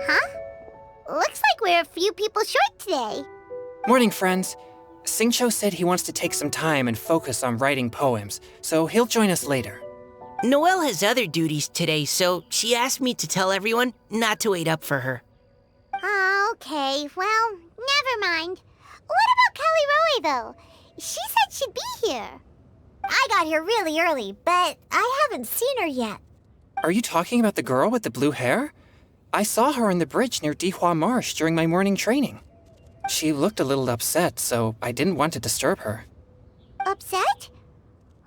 Huh? Looks like we're a few people short today. Morning, friends. Singcho said he wants to take some time and focus on writing poems, so he'll join us later. Noelle has other duties today, so she asked me to tell everyone not to wait up for her. Oh, okay. Well, never mind. What about Callie Roy, though? She said she'd be here. I got here really early, but I haven't seen her yet. Are you talking about the girl with the blue hair? I saw her on the bridge near Dihua Marsh during my morning training. She looked a little upset, so I didn't want to disturb her. Upset?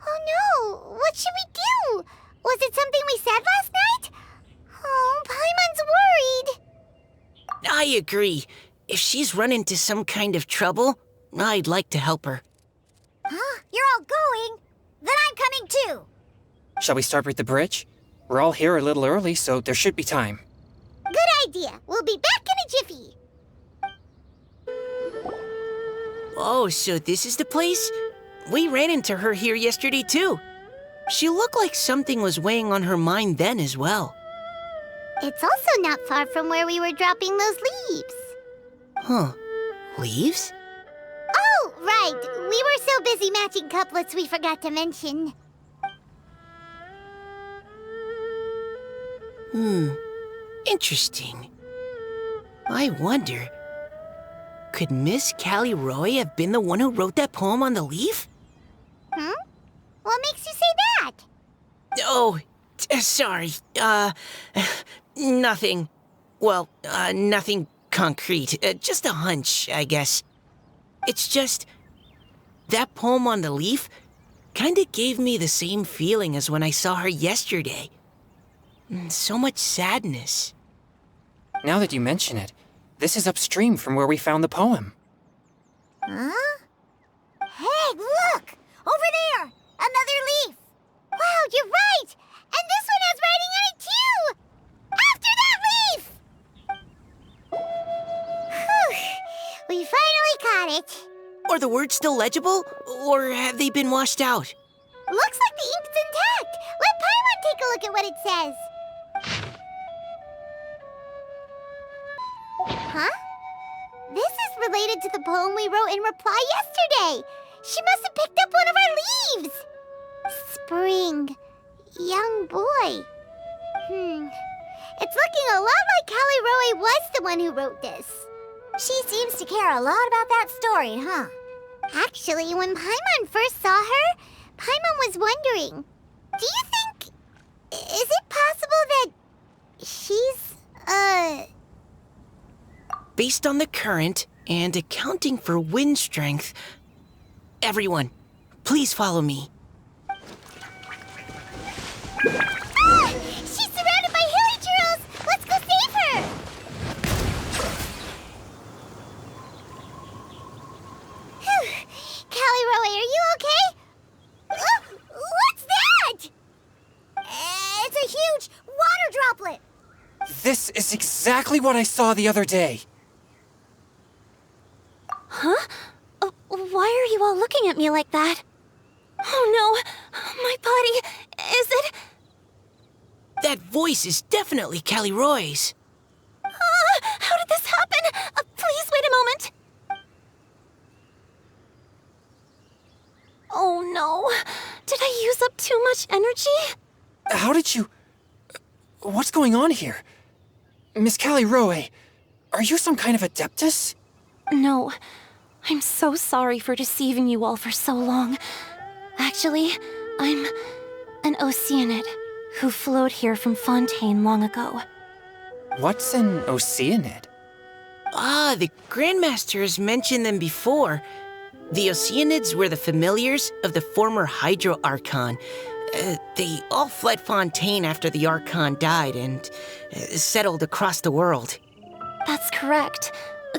Oh no, what should we do? Was it something we said last night? Oh, Paimon's worried. I agree. If she's run into some kind of trouble, I'd like to help her. Huh? You're all going? Then I'm coming too. Shall we start with the bridge? We're all here a little early, so there should be time. Good idea. We'll be back in a jiffy. Oh, so this is the place? We ran into her here yesterday, too. She looked like something was weighing on her mind then as well. It's also not far from where we were dropping those leaves. Huh. Leaves? Oh, right. We were so busy matching couplets we forgot to mention. Interesting. I wonder, could Miss Callie Roy have been the one who wrote that poem on the leaf? Hmm? What makes you say that? Oh, sorry. Nothing. Well, nothing concrete. Just a hunch, I guess. It's just, that poem on the leaf kinda gave me the same feeling as when I saw her yesterday. So much sadness. Now that you mention it, this is upstream from where we found the poem. Huh? Hey, look! Over there! Another leaf! Wow, you're right! And this one has writing on it too! After that leaf! Whew! We finally caught it. Are the words still legible, or have they been washed out? Looks like the ink's intact. Let Paimon take a look at what it says. Huh? This is related to the poem we wrote in reply yesterday. She must have picked up one of our leaves. Spring. Young boy. It's looking a lot like Callie Roy was the one who wrote this. She seems to care a lot about that story, huh? Actually, when Paimon first saw her, Paimon was wondering, do you think... is it possible that she's, Based on the current and accounting for wind strength, everyone, please follow me. Ah! She's surrounded by hilly churros! Let's go save her! Whew. Callie Roy, are you okay? What's that? It's a huge water droplet! This is exactly what I saw the other day. Huh? Why are you all looking at me like that? Oh no! My body... is it... That voice is definitely Callie Roy's. How did this happen? Please wait a moment. Oh no. Did I use up too much energy? How did you... What's going on here? Miss Callie Roy, are you some kind of adeptus? No. I'm so sorry for deceiving you all for so long. Actually, I'm an Oceanid who flowed here from Fontaine long ago. What's an Oceanid? Ah, the Grandmaster has mentioned them before. The Oceanids were the familiars of the former Hydro Archon. They all fled Fontaine after the Archon died and settled across the world. That's correct.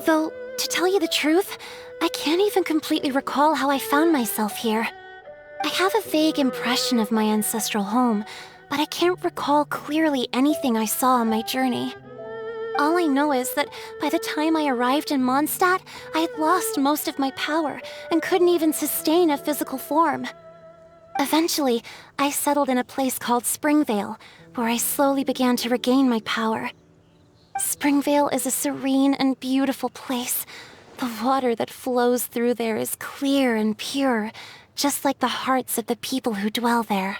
Though, to tell you the truth, I can't even completely recall how I found myself here. I have a vague impression of my ancestral home, but I can't recall clearly anything I saw on my journey. All I know is that by the time I arrived in Mondstadt, I had lost most of my power and couldn't even sustain a physical form. Eventually, I settled in a place called Springvale, where I slowly began to regain my power. Springvale is a serene and beautiful place. The water that flows through there is clear and pure, just like the hearts of the people who dwell there.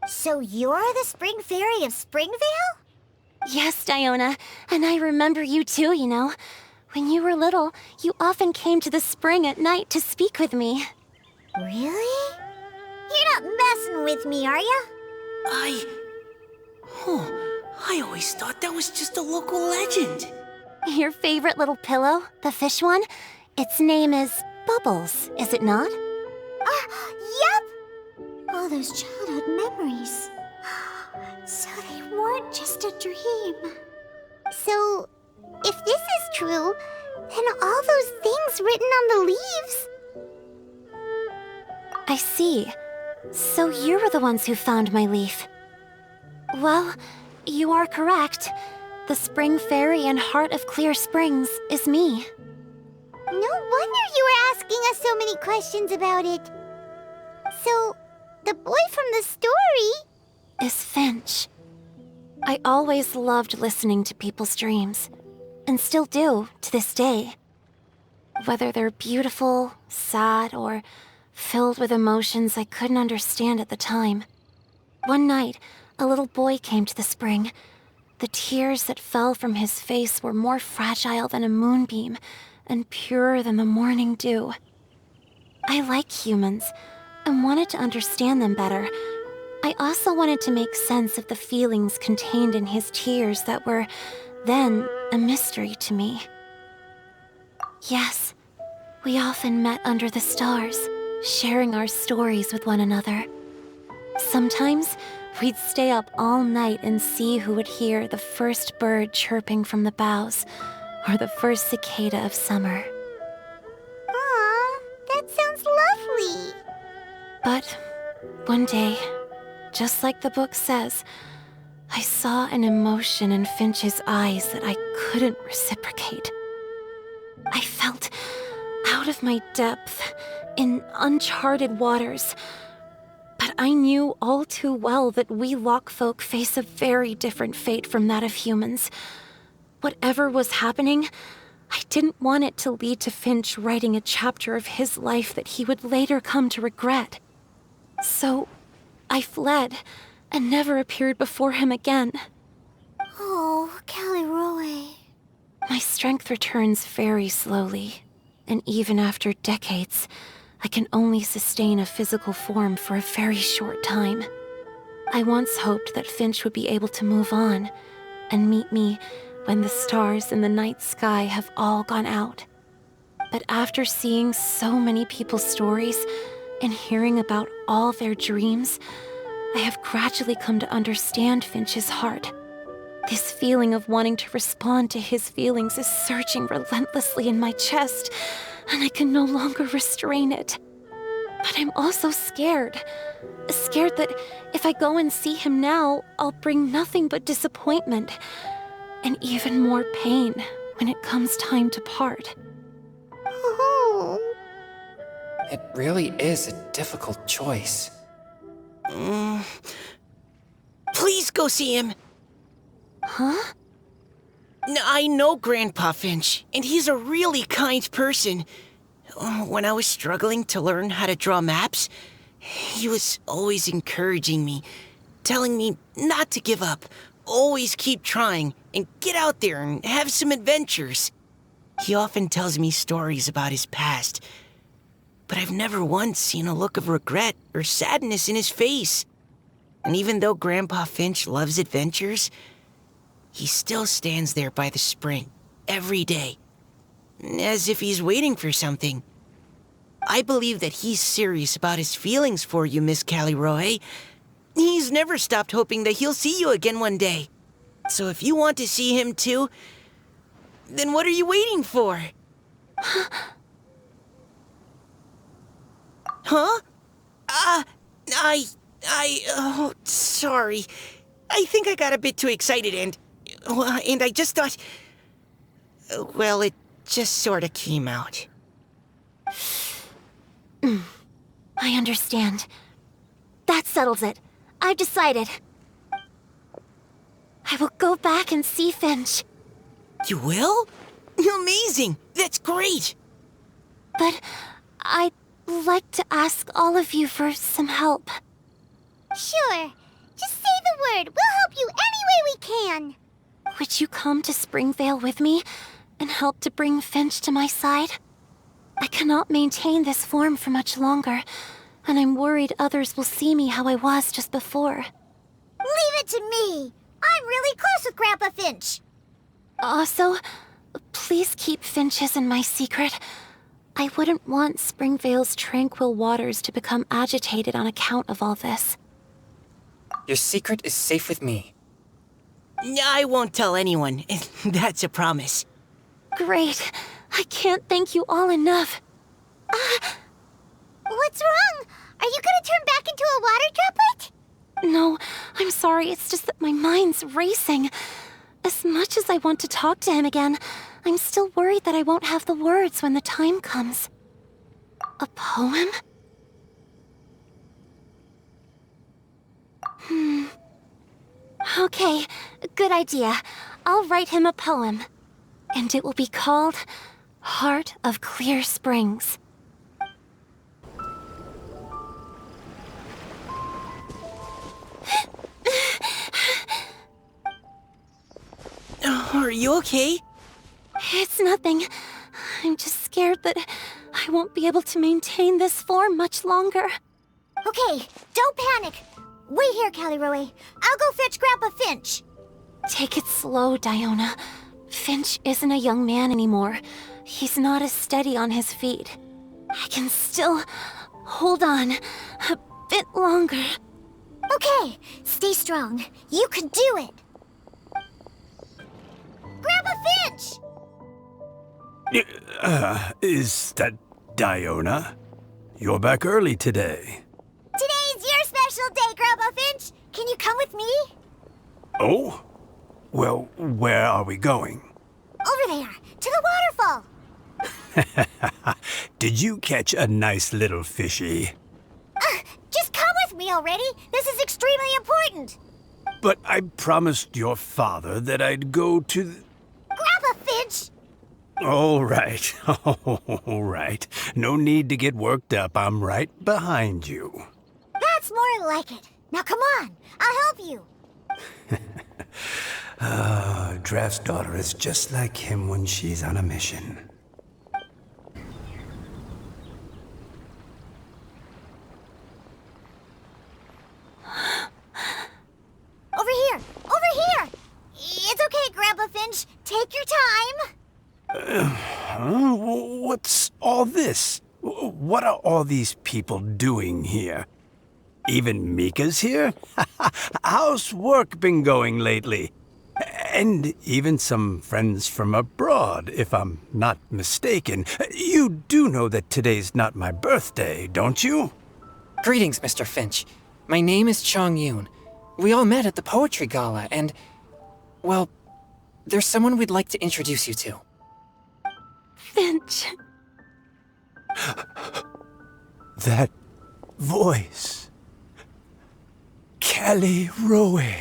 So you're the spring fairy of Springvale? Yes, Diona, and I remember you too, you know. When you were little, you often came to the spring at night to speak with me. Really? You're not messing with me, are ya? I always thought that was just a local legend. Your favorite little pillow, the fish one? Its name is Bubbles, is it not? Yep! All those childhood memories. So they weren't just a dream. So, if this is true, then all those things written on the leaves... I see. So you were the ones who found my leaf. Well, you are correct. The Spring Fairy and Heart of Clear Springs is me. No wonder you were asking us so many questions about it. So, the boy from the story... is Finch. I always loved listening to people's dreams, and still do to this day. Whether they're beautiful, sad, or filled with emotions I couldn't understand at the time. One night, a little boy came to the spring. The tears that fell from his face were more fragile than a moonbeam and purer than the morning dew. I like humans and wanted to understand them better. I also wanted to make sense of the feelings contained in his tears that were then a mystery to me. Yes, we often met under the stars, sharing our stories with one another. Sometimes, we'd stay up all night and see who would hear the first bird chirping from the boughs, or the first cicada of summer. Aw, that sounds lovely. But one day, just like the book says, I saw an emotion in Finch's eyes that I couldn't reciprocate. I felt out of my depth, in uncharted waters. But I knew all too well that we Lockfolk face a very different fate from that of humans. Whatever was happening, I didn't want it to lead to Finch writing a chapter of his life that he would later come to regret. So, I fled, and never appeared before him again. Oh, Callie. My strength returns very slowly, and even after decades, I can only sustain a physical form for a very short time. I once hoped that Finch would be able to move on, and meet me when the stars in the night sky have all gone out. But after seeing so many people's stories, and hearing about all their dreams, I have gradually come to understand Finch's heart. This feeling of wanting to respond to his feelings is surging relentlessly in my chest, and I can no longer restrain it. But I'm also scared. Scared that if I go and see him now, I'll bring nothing but disappointment, and even more pain when it comes time to part. Oh. It really is a difficult choice. Please go see him. Huh? I know Grandpa Finch, and he's a really kind person. When I was struggling to learn how to draw maps, he was always encouraging me, telling me not to give up, always keep trying, and get out there and have some adventures. He often tells me stories about his past, but I've never once seen a look of regret or sadness in his face. And even though Grandpa Finch loves adventures, he still stands there by the spring, every day, as if he's waiting for something. I believe that he's serious about his feelings for you, Miss Callie. He's never stopped hoping that he'll see you again one day. So if you want to see him too, then what are you waiting for? Huh? Oh, sorry. I think I got a bit too excited and I just thought, well, it just sort of came out. I understand. That settles it. I've decided. I will go back and see Finch. You will? Amazing! That's great! But I'd like to ask all of you for some help. Sure. Just say the word. We'll help you any way we can. Would you come to Springvale with me and help to bring Finch to my side? I cannot maintain this form for much longer, and I'm worried others will see me how I was just before. Leave it to me. I'm really close with Grandpa Finch. Also, please keep Finch's in my secret. I wouldn't want Springvale's tranquil waters to become agitated on account of all this. Your secret is safe with me. I won't tell anyone. That's a promise. Great. I can't thank you all enough. What's wrong? Are you gonna turn back into a water droplet? No, I'm sorry. It's just that my mind's racing. As much as I want to talk to him again, I'm still worried that I won't have the words when the time comes. A poem? Okay, good idea. I'll write him a poem. And it will be called Heart of Clear Springs. Are you okay? It's nothing. I'm just scared that I won't be able to maintain this form much longer. Okay, don't panic. Wait here, Caliroe. I'll go fetch Grandpa Finch. Take it slow, Diona. Finch isn't a young man anymore. He's not as steady on his feet. I can still hold on a bit longer. Okay, stay strong. You can do it. Grandpa Finch! Is that Diona? You're back early today. Today's your special day, Grandpa Finch. Can you come with me? Oh? Well, where are we going? Over there, to the waterfall. Did you catch a nice little fishy? Just come with me already. This is extremely important. But I promised your father that I'd go to the... Grandpa Finch! All right, all right. No need to get worked up. I'm right behind you. That's more like it. Now come on, I'll help you. Draft's daughter is just like him when she's on a mission. Over here! Over here! It's okay, Grandpa Finch. Take your time. What's all this? What are all these people doing here? Even Mika's here? How's work been going lately? And even some friends from abroad, if I'm not mistaken. You do know that today's not my birthday, don't you? Greetings, Mr. Finch. My name is Chong Yoon. We all met at the poetry gala, and... well, there's someone we'd like to introduce you to. Finch. That voice. Caliroe.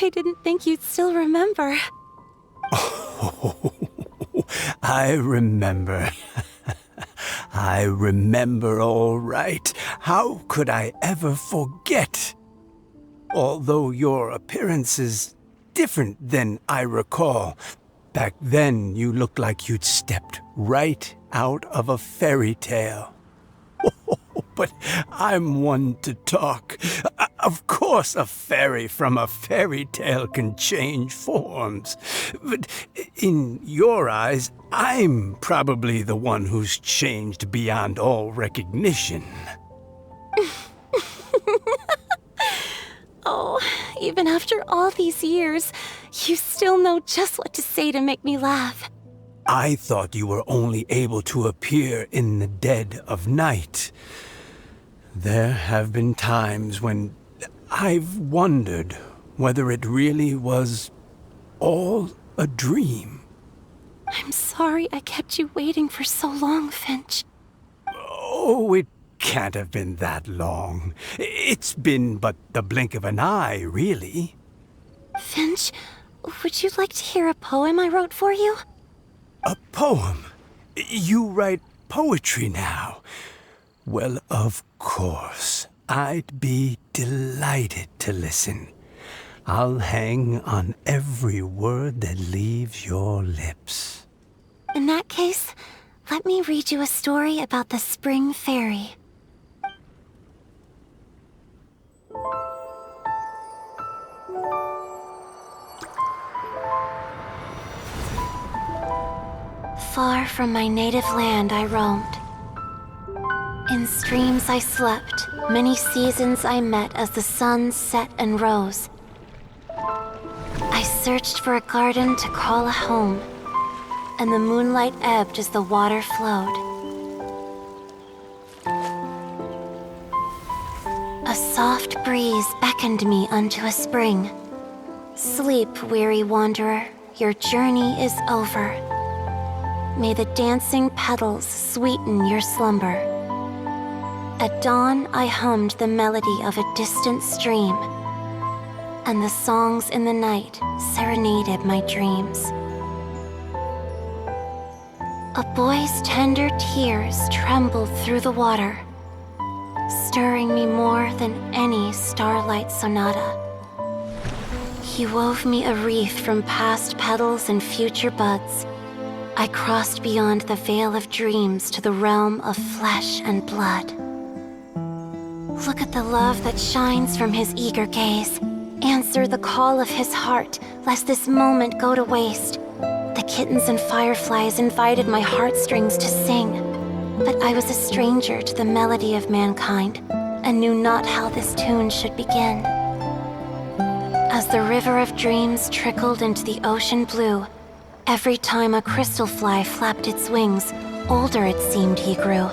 I didn't think you'd still remember. Oh, I remember. I remember all right. How could I ever forget? Although your appearance is different than I recall. Back then, you looked like you'd stepped right out of a fairy tale. But I'm one to talk. Of course a fairy from a fairy tale can change forms. But in your eyes, I'm probably the one who's changed beyond all recognition. Oh, even after all these years, you still know just what to say to make me laugh. I thought you were only able to appear in the dead of night. There have been times when I've wondered whether it really was all a dream. I'm sorry I kept you waiting for so long, Finch. Oh, it can't have been that long. It's been but the blink of an eye, really. Finch, would you like to hear a poem I wrote for you? A poem? You write poetry now? Well, of course. I'd be delighted to listen. I'll hang on every word that leaves your lips. In that case, let me read you a story about the Spring Fairy. Far from my native land I roamed. In streams I slept, many seasons I met as the sun set and rose. I searched for a garden to call a home, and the moonlight ebbed as the water flowed. A soft breeze beckoned me unto a spring. Sleep, weary wanderer, your journey is over. May the dancing petals sweeten your slumber. At dawn, I hummed the melody of a distant stream, and the songs in the night serenaded my dreams. A boy's tender tears trembled through the water, stirring me more than any starlight sonata. He wove me a wreath from past petals and future buds. I crossed beyond the veil of dreams to the realm of flesh and blood. Look at the love that shines from his eager gaze. Answer the call of his heart, lest this moment go to waste. The kittens and fireflies invited my heartstrings to sing, but I was a stranger to the melody of mankind, and knew not how this tune should begin. As the river of dreams trickled into the ocean blue, every time a crystal fly flapped its wings, older it seemed he grew.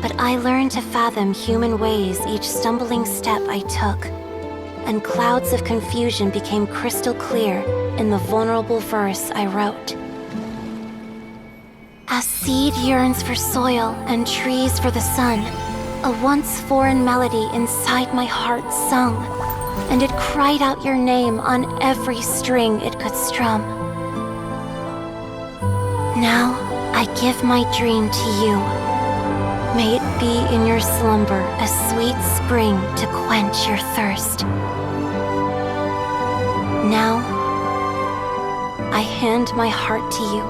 But I learned to fathom human ways each stumbling step I took, and clouds of confusion became crystal clear in the vulnerable verse I wrote. As seed yearns for soil and trees for the sun, a once foreign melody inside my heart sung, and it cried out your name on every string it could strum. Now I give my dream to you. May it be in your slumber a sweet spring to quench your thirst. Now I hand my heart to you,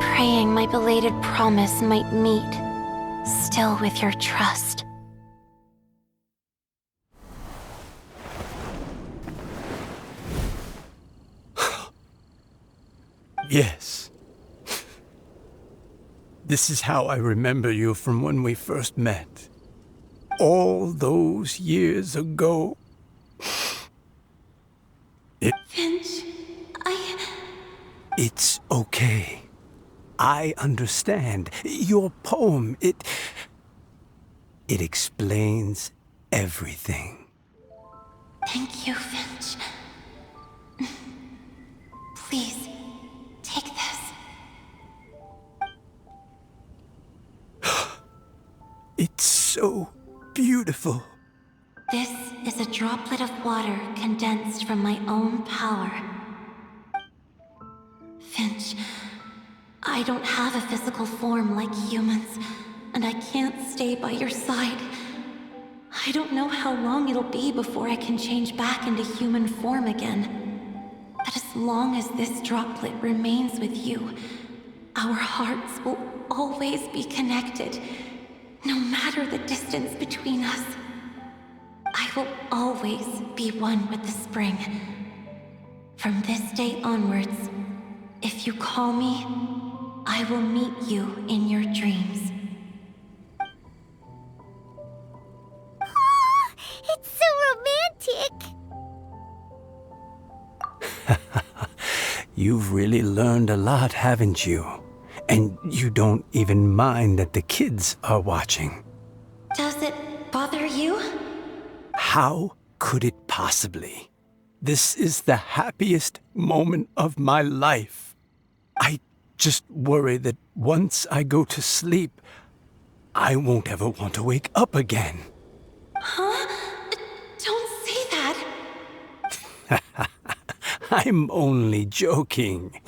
praying my belated promise might meet, still with your trust. Yes. This is how I remember you from when we first met. All those years ago. Finch, It's okay. I understand. Your poem, it explains everything. Thank you, Finch. Please, take this. It's so beautiful. This is a droplet of water condensed from my own power. Finch, I don't have a physical form like humans, and I can't stay by your side. I don't know how long it'll be before I can change back into human form again. But as long as this droplet remains with you, our hearts will always be connected, no matter the distance between us. I will always be one with the spring. From this day onwards, if you call me, I will meet you in your dreams. Oh, it's so romantic. You've really learned a lot, haven't you? And you don't even mind that the kids are watching. Does it bother you? How could it possibly? This is the happiest moment of my life. I just worry that once I go to sleep, I won't ever want to wake up again. Huh? Don't say that. I'm only joking.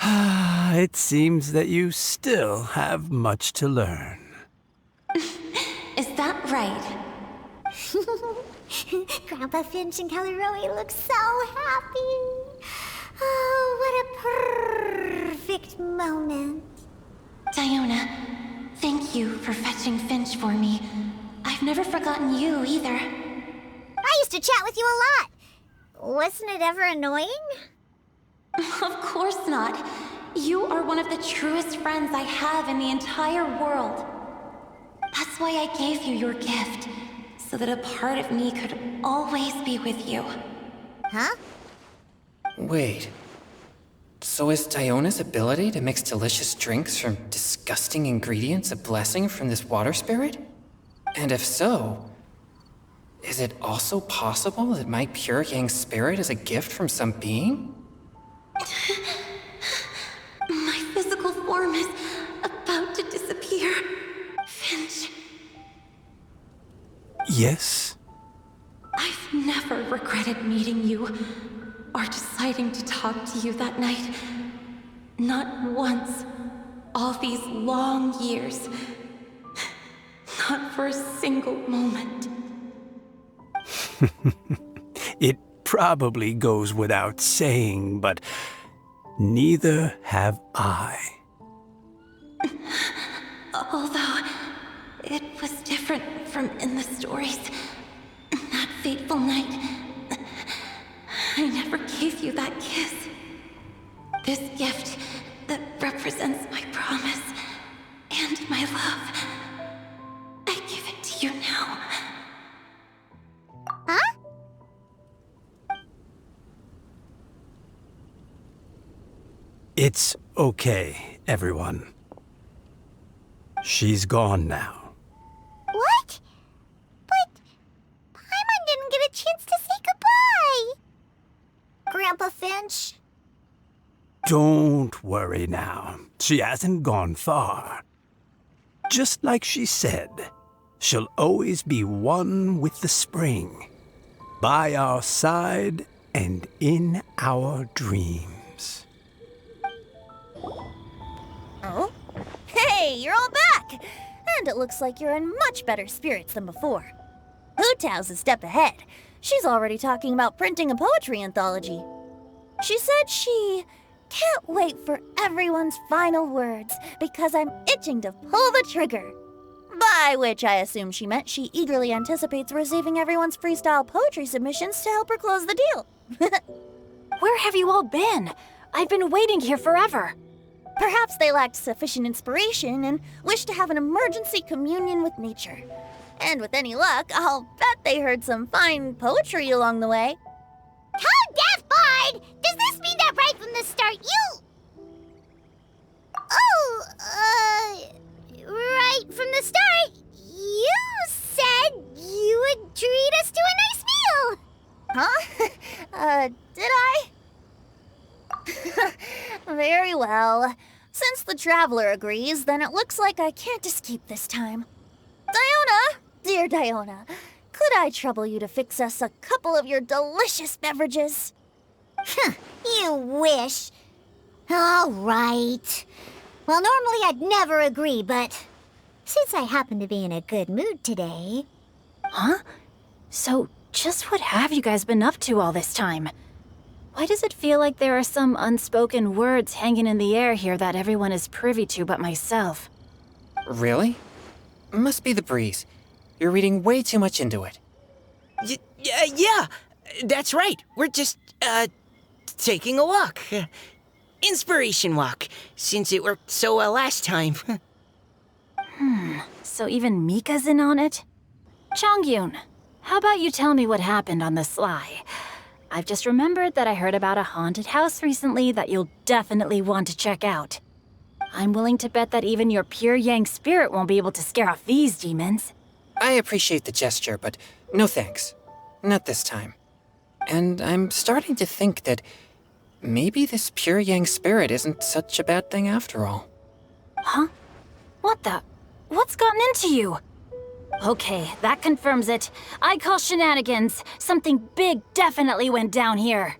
It seems that you still have much to learn. Is that right? Grandpa Finch and Kelly Rowie look so happy. Oh, what a perfect moment. Diona, thank you for fetching Finch for me. I've never forgotten you either. I used to chat with you a lot. Wasn't it ever annoying? Of course not. You are one of the truest friends I have in the entire world. That's why I gave you your gift, so that a part of me could always be with you. Huh? Wait. So is Diona's ability to mix delicious drinks from disgusting ingredients a blessing from this water spirit? And if so, is it also possible that my pure yang spirit is a gift from some being? My physical form is about to disappear. Finch, Yes? I've never regretted meeting you or deciding to talk to you that night. Not once. All these long years. Not for a single moment. It probably goes without saying, but neither have I. Although it was different from in the stories. That fateful night, I never gave you that kiss. This gift that represents my promise and my love. I give it to you now. Huh? It's okay, everyone. She's gone now. What? But Paimon didn't get a chance to say goodbye. Grandpa Finch? Don't worry now. She hasn't gone far. Just like she said, she'll always be one with the spring, by our side and in our dreams. Oh? Hey, you're all back! And it looks like you're in much better spirits than before. Hu Tao's a step ahead. She's already talking about printing a poetry anthology. She said she can't wait for everyone's final words because I'm itching to pull the trigger. By which I assume she meant she eagerly anticipates receiving everyone's freestyle poetry submissions to help her close the deal. Where have you all been? I've been waiting here forever. Perhaps they lacked sufficient inspiration and wished to have an emergency communion with nature. And with any luck, I'll bet they heard some fine poetry along the way. Tone deaf, Bard! Does this mean that right from the start you... right from the start, you said you would treat us to a nice meal! Huh? Did I? Very well. Since the Traveler agrees, then it looks like I can't escape this time. Diona, dear Diona, could I trouble you to fix us a couple of your delicious beverages? You wish. All right. Well, normally I'd never agree, but since I happen to be in a good mood today... Huh? So, just what have you guys been up to all this time? Why does it feel like there are some unspoken words hanging in the air here that everyone is privy to but myself? Really? Must be the breeze. You're reading way too much into it. Yeah, that's right. We're just, taking a walk. Inspiration walk, since it worked so well last time. So even Mika's in on it? Chongyun, how about you tell me what happened on the sly? I've just remembered that I heard about a haunted house recently that you'll definitely want to check out. I'm willing to bet that even your pure yang spirit won't be able to scare off these demons. I appreciate the gesture, but no thanks. Not this time. And I'm starting to think that maybe this pure yang spirit isn't such a bad thing after all. Huh? What the? What's gotten into you? Okay, that confirms it. I call shenanigans. Something big definitely went down here.